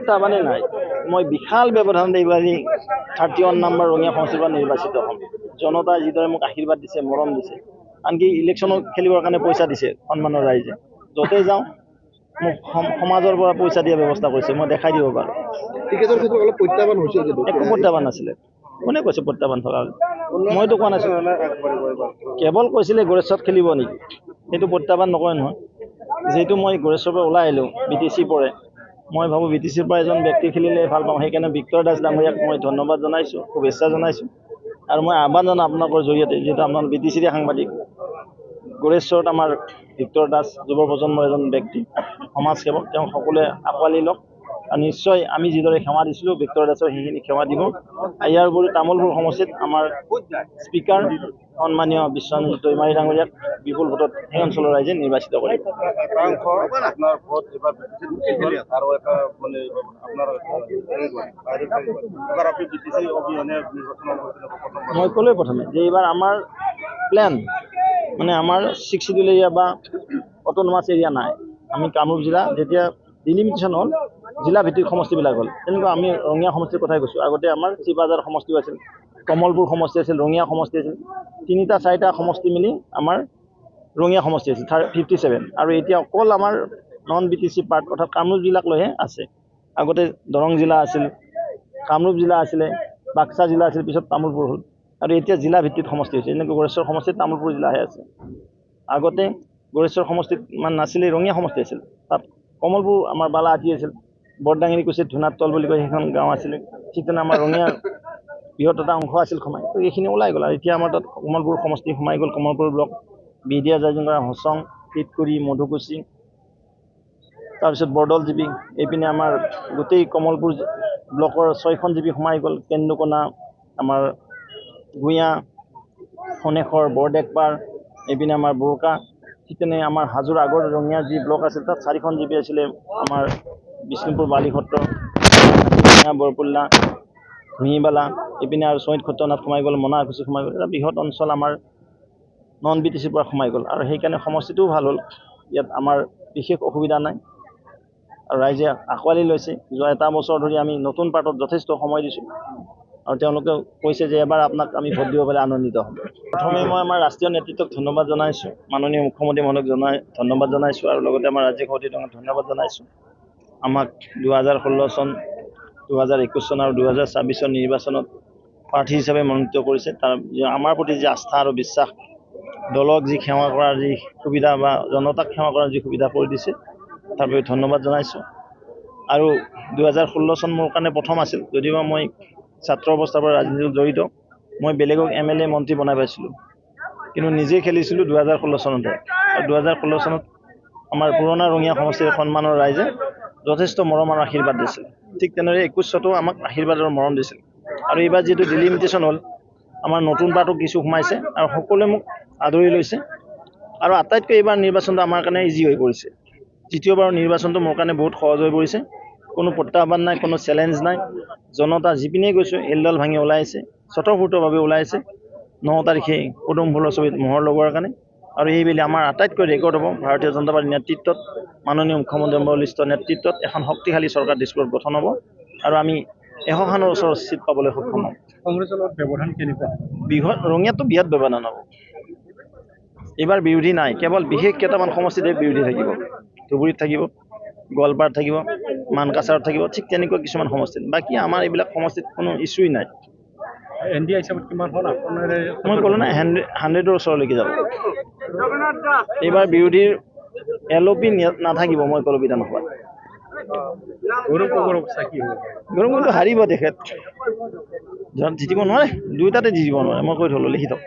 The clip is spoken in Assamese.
প্ৰত্যাহ্বানেই নাই। মই বিশাল ব্যৱধান এইবাৰ 31 নম্বৰ ৰঙিয়া সমষ্টিৰ পৰা নিৰ্বাচিত হ'ম। জনতাই যিদৰে মোক আশীৰ্বাদ দিছে, মৰম দিছে, আনকি ইলেকশ্যনত খেলিবৰ কাৰণে পইচা দিছে সন্মানৰ ৰাইজে। য'তেই যাওঁ মোক সমাজৰ পৰা পইচা দিয়া ব্যৱস্থা কৰিছে, মই দেখাই দিব পাৰোঁ। টিকেটৰ ক্ষেত্ৰত অলপ প্ৰত্যাহ্বান হৈছে কিন্তু একো প্ৰত্যাহ্বান নাছিলে। কোনে কৈছে প্ৰত্যাহ্বান থকা? মইতো কোৱা নাছিলোঁ। কেৱল কৈছিলে গড়েশ্বৰত খেলিব নেকি, সেইটো প্ৰত্যাহ্বান নকৰে নহয়। যিহেতু মই গড়েশ্বৰৰ পৰা ওলাই আহিলোঁ, BTC পৰে, মই ভাবোঁ BTCৰ পৰা এজন ব্যক্তি খেলিলে ভাল পাওঁ। সেইকাৰণে বিক্টৰ দাস ডাঙৰীয়াক মই ধন্যবাদ জনাইছোঁ, শুভেচ্ছা জনাইছোঁ। আৰু মই আহ্বান জনাওঁ আপোনালোকৰ জৰিয়তে, যিহেতু আপোনালোক BTCৰে সাংবাদিক, গড়েশ্বৰত আমাৰ বিক্টৰ দাস যুৱ প্ৰজন্মৰ এজন ব্যক্তি, সমাজসেৱক, তেওঁ সকলোৱে আঁকোৱালি লওক। আৰু নিশ্চয় আমি যিদৰে সেৱা দিছিলোঁ বিক্টৰ দাসৰ সেইখিনি সেৱা দিব। ইয়াৰ উপৰি তামোলপুৰ সমষ্টিত আমাৰ স্পীকাৰ সন্মানীয় বিশ্বজিৎ দৈমাৰী ডাঙৰীয়াক বিপুল ভোটত সেই অঞ্চলৰ ৰাইজে নিৰ্বাচিত কৰিব। মই ক'লোৱে প্ৰথমে যে এইবাৰ আমাৰ প্লেন মানে আমাৰ 6 শিডিউল এৰিয়া বা অট'নমাছ এৰিয়া নাই। আমি কামৰূপ জিলা যেতিয়া ডিলিমিটেশ্যন হ'ল, জিলা ভিত্তিক সমষ্টিবিলাক হ'ল, তেনেকুৱা আমি ৰঙিয়া সমষ্টিৰ কথাই কৈছোঁ। আগতে আমাৰ চিপাঝাৰ সমষ্টিও আছিল, কমলপুৰ সমষ্টি আছিল, ৰঙিয়া সমষ্টি আছিল, 3-4টা সমষ্টি মিলি আমাৰ ৰঙিয়া সমষ্টি আছিল 57। আৰু এতিয়া অকল আমাৰ নন BTC পাৰ্ট অৰ্থাৎ কামৰূপ জিলাক লৈহে আছে। আগতে দৰং জিলা আছিল, কামৰূপ জিলা আছিলে, বাক্সা জিলা আছিল, পিছত তামোলপুৰ হ'ল। আৰু এতিয়া জিলা ভিত্তিত সমষ্টি হৈছে, যেনেকৈ গড়েশ্বৰ সমষ্টিত তামোলপুৰ জিলাহে আছে। আগতে গড়েশ্বৰ সমষ্টিত ইমান নাছিলে, ৰঙিয়া সমষ্টি আছিল। তাত কমলপুৰ আমাৰ বালাহাটী আছিল, বৰদাঙিনী কুচিত ধুনাতল বুলি কয় সেইখন গাঁও আছিলে। ঠিক তেনে আমাৰ ৰঙিয়াৰ বৃহৎ এটা অংশ আছিল সোমাই, তো এইখিনি ওলাই গ'ল। আৰু এতিয়া আমাৰ তাত কমলপুৰ সমষ্টি সোমাই গ'ল, কমলপুৰ ব্লক, বিহদিয়া, জাইজুংগা, হচং, পিতকুৰি, মধুকুচি, তাৰপিছত বৰদল জিপি, এইপিনে আমাৰ গোটেই কমলপুৰ ব্লকৰ 6খন জিপি সোমাই গ'ল, কেন্দুকোনা, আমাৰ ভূঞা, ফণেশ্বৰ, বৰডেকপাৰ, এইপিনে আমাৰ বোৰকা। ঠিক তেনে আমাৰ হাজোৰ আগৰ ৰঙিয়া যি ব্লক আছিল তাত 4খন জিপি আছিলে, আমাৰ বিষ্ণুপুৰ বালিসত্ৰ, বৰপুল্লা, ঘুঁহিবালা, এইপিনে আৰু চৈত সত্যনাথ সোমাই গ'ল, মনাকুচি সোমাই গ'ল। এটা বৃহৎ অঞ্চল আমাৰ নন BTCৰ পৰা সোমাই গ'ল। আৰু সেইকাৰণে সমষ্টিটোও ভাল হ'ল, ইয়াত আমাৰ বিশেষ অসুবিধা নাই আৰু ৰাইজে আঁকোৱালি লৈছে। যোৱা এটা বছৰ ধৰি আমি নতুন পাৰ্টত যথেষ্ট সময় দিছোঁ আৰু তেওঁলোকে কৈছে যে এবাৰ আপোনাক আমি ভোট দিব পালে আনন্দিত হ'ম। প্ৰথমে মই আমাৰ ৰাষ্ট্ৰীয় নেতৃত্বক ধন্যবাদ জনাইছোঁ, মাননীয় মুখ্যমন্ত্ৰী মহোদয়ক ধন্যবাদ জনাইছোঁ, আৰু লগতে আমাৰ ৰাজ্যিক সভাপতিক ধন্যবাদ জনাইছোঁ। আমাক 2016 চন, 2021 চন আৰু 2026 চন নিৰ্বাচনত প্ৰাৰ্থী হিচাপে মনোনীত কৰিছে। তাৰ আমাৰ প্ৰতি যি আস্থা আৰু বিশ্বাস, দলক যি সেৱা কৰাৰ যি সুবিধা বা জনতাক সেৱা কৰাৰ যি সুবিধা কৰি দিছে, তাৰ বাবে ধন্যবাদ জনাইছোঁ। আৰু 2016 চন মোৰ কাৰণে প্ৰথম আছিল, যদিও মই ছাত্ৰ অৱস্থাৰ পৰা ৰাজনীতিত জড়িত। মই বেলেগক MLA মন্ত্ৰী বনাই পাইছিলোঁ, কিন্তু নিজে খেলিছিলোঁ 2016 চনতে। আৰু 2016 চনত আমাৰ পুৰণা ৰঙিয়া সমষ্টিৰ সন্মানৰ ৰাইজে যথেষ্ট মৰম আৰু আশীৰ্বাদ দিছিল। ঠিক তেনেদৰে 21 চনতো আমাক আশীৰ্বাদ আৰু মৰম দিছিল। আৰু এইবাৰ যিহেতু ডিলিমিটেশ্যন হ'ল, আমাৰ নতুন পাৰ্টো কিছু সোমাইছে আৰু সকলোৱে মোক আদৰি লৈছে। আৰু আটাইতকৈ এইবাৰ নিৰ্বাচনটো আমাৰ কাৰণে ইজি হৈ পৰিছে। তৃতীয়বাৰৰ নিৰ্বাচনটো মোৰ কাৰণে বহুত সহজ হৈ পৰিছে। কোনো প্ৰত্যাহ্বান নাই, কোনো চেলেঞ্জ নাই। জনতা যিপিনেই গৈছোঁ এলডাল ভাঙি ওলাইছে, স্বতঃস্ফূৰ্তভাৱে ওলাইছে 9 তাৰিখে পদুম ফুলৰ ছবিত মোহৰ লগোৱাৰ কাৰণে। আৰু এইবেলি আমাৰ আটাইতকৈ ৰেকৰ্ড হ'ব, ভাৰতীয় জনতা পাৰ্টীৰ নেতৃত্বত, মাননীয় মুখ্যমন্ত্ৰী বলিষ্ঠ নেতৃত্বত এখন শক্তিশালী চৰকাৰ দিশপুৰত গঠন হ'ব আৰু আমি 100খনৰ ওচৰৰ চিট পাবলৈ সক্ষম হ'ম। কংগ্ৰেছৰ লগত ব্যৱধান কেনেকুৱা? ৰঙিয়াতো বৃহৎ ব্যৱধান হ'ব। এইবাৰ বিৰোধী নাই, কেৱল বিশেষ কেইটামান সমষ্টিতে বিৰোধী থাকিব। ধুবুৰীত থাকিব, গোৱালপাৰাত থাকিব, মানকাছাৰত থাকিব, ঠিক তেনেকুৱা কিছুমান সমষ্টিত। বাকী আমাৰ এইবিলাক সমষ্টিত কোনো ইছ্যুই নাই। NDA হিচাপত কিমান হ'ল? মই ক'লোঁ নাই 100ৰ ওচৰলৈকে যাব। এইবাৰ বিৰোধীৰ LOP নাথাকিব, মই ক'লোঁ বিধানসভাত। গৌৰৱটো হাৰিব তেখেত, জিতিব নোৱাৰে, দুয়োটাতে জিতিব নোৱাৰে, মই কৈ থ'লোঁ, লিখি থওক।